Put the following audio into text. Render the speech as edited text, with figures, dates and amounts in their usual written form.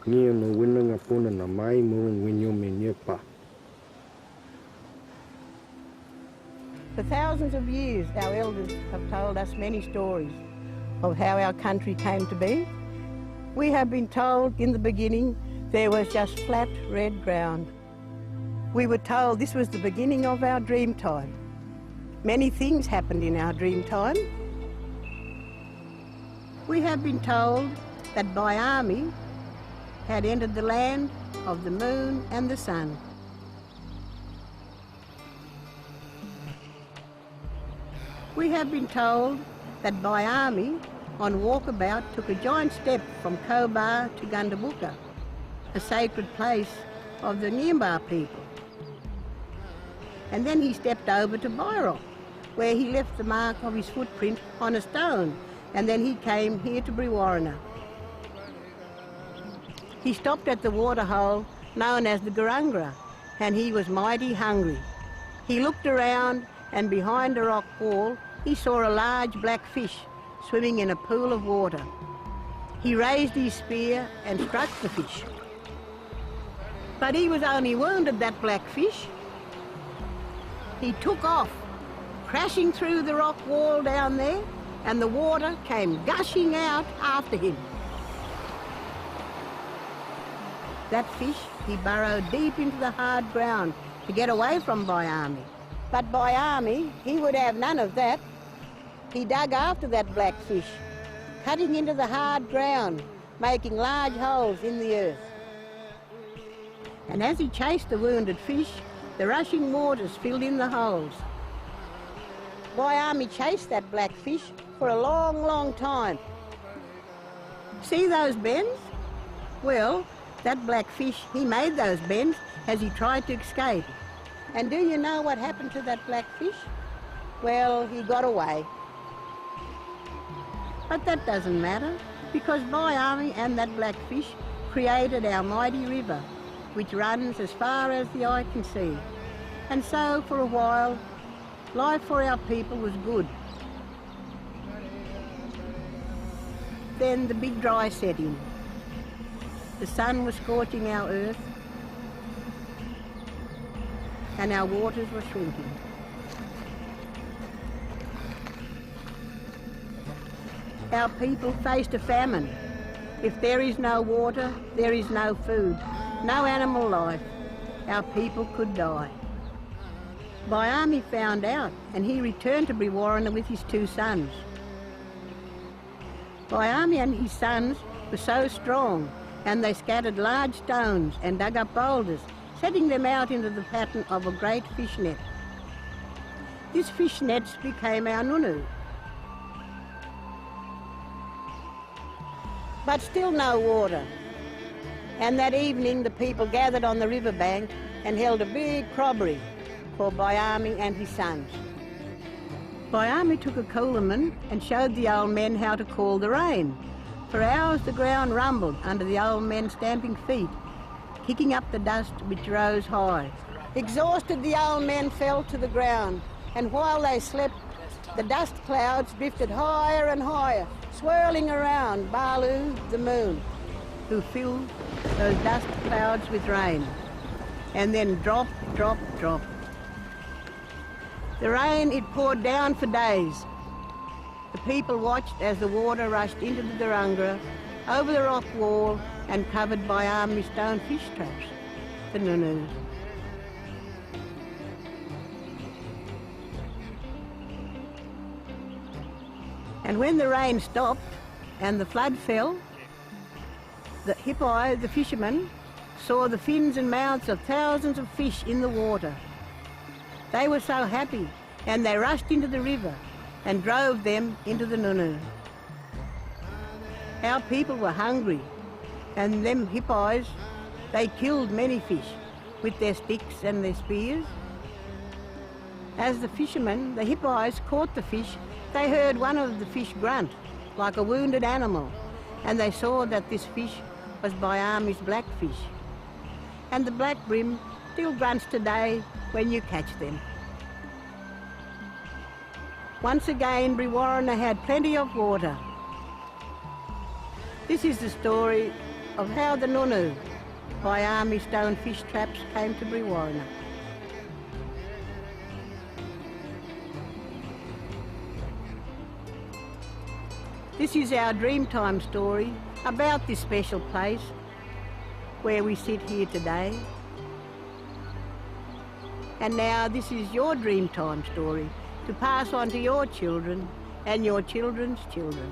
Nia no winanga pona na mai mo winyo me nepa. For thousands of years, our elders have told us many stories of how our country came to be. We have been told in the beginning there was just flat red ground. We were told this was the beginning of our dream time. Many things happened in our dream time. We have been told that Baiame had entered the land of the moon and the sun. We have been told that Baiame, on walkabout, took a giant step from Cobar to Gundabooka, a sacred place of the Nyimba people. And then he stepped over to Bairok, where he left the mark of his footprint on a stone, and then he came here to Brewarrina. He stopped at the waterhole known as the Gurungra, and he was mighty hungry. He looked around, and behind a rock wall, he saw a large black fish swimming in a pool of water. He raised his spear and struck the fish. But he was only wounded, that black fish. He took off, crashing through the rock wall down there, and the water came gushing out after him. That fish, he burrowed deep into the hard ground to get away from Baiame. But Baiame, he would have none of that. He dug after that black fish, cutting into the hard ground, making large holes in the earth. And as he chased the wounded fish, the rushing waters filled in the holes. Baiame chased that black fish for a long, long time. See those bends? Well, that black fish, he made those bends as he tried to escape. And do you know what happened to that black fish? Well, he got away. But that doesn't matter, because Baiame and that black fish created our mighty river, which runs as far as the eye can see. And so, for a while, life for our people was good. Then the big dry set in. The sun was scorching our earth, and our waters were shrinking. Our people faced a famine. If there is no water, there is no food, no animal life. Our people could die. Baiame found out, and he returned to Brewarrina with his 2 sons. Baiame and his sons were so strong, and they scattered large stones and dug up boulders, setting them out into the pattern of a great fish net. This fish nets became our nunu. But still no water. And that evening the people gathered on the riverbank and held a big crobbery for Baiame and his sons. Baiame took a coolerman and showed the old men how to call the rain. For hours the ground rumbled under the old men's stamping feet, kicking up the dust which rose high. Exhausted, the old men fell to the ground, and while they slept, the dust clouds drifted higher and higher, swirling around Balu, the moon, who filled those dust clouds with rain, and then drop, drop, drop. The rain, it poured down for days. The people watched as the water rushed into the Gurungra, over the rock wall, and covered Baiame stone fish traps, the nunus. And when the rain stopped and the flood fell, the hippai, the fishermen, saw the fins and mouths of thousands of fish in the water. They were so happy, and they rushed into the river and drove them into the nunu. Our people were hungry, and them hippais, they killed many fish with their sticks and their spears. As the fishermen, the hippais, caught the fish, they heard one of the fish grunt like a wounded animal, and they saw that this fish was Baiame's blackfish. And the black brim still grunts today when you catch them. Once again, Brewarrina had plenty of water. This is the story of how the Nunu by Army Stone fish traps came to Brewarrina. This is our Dreamtime story about this special place where we sit here today. And now this is your Dreamtime story to pass on to your children and your children's children.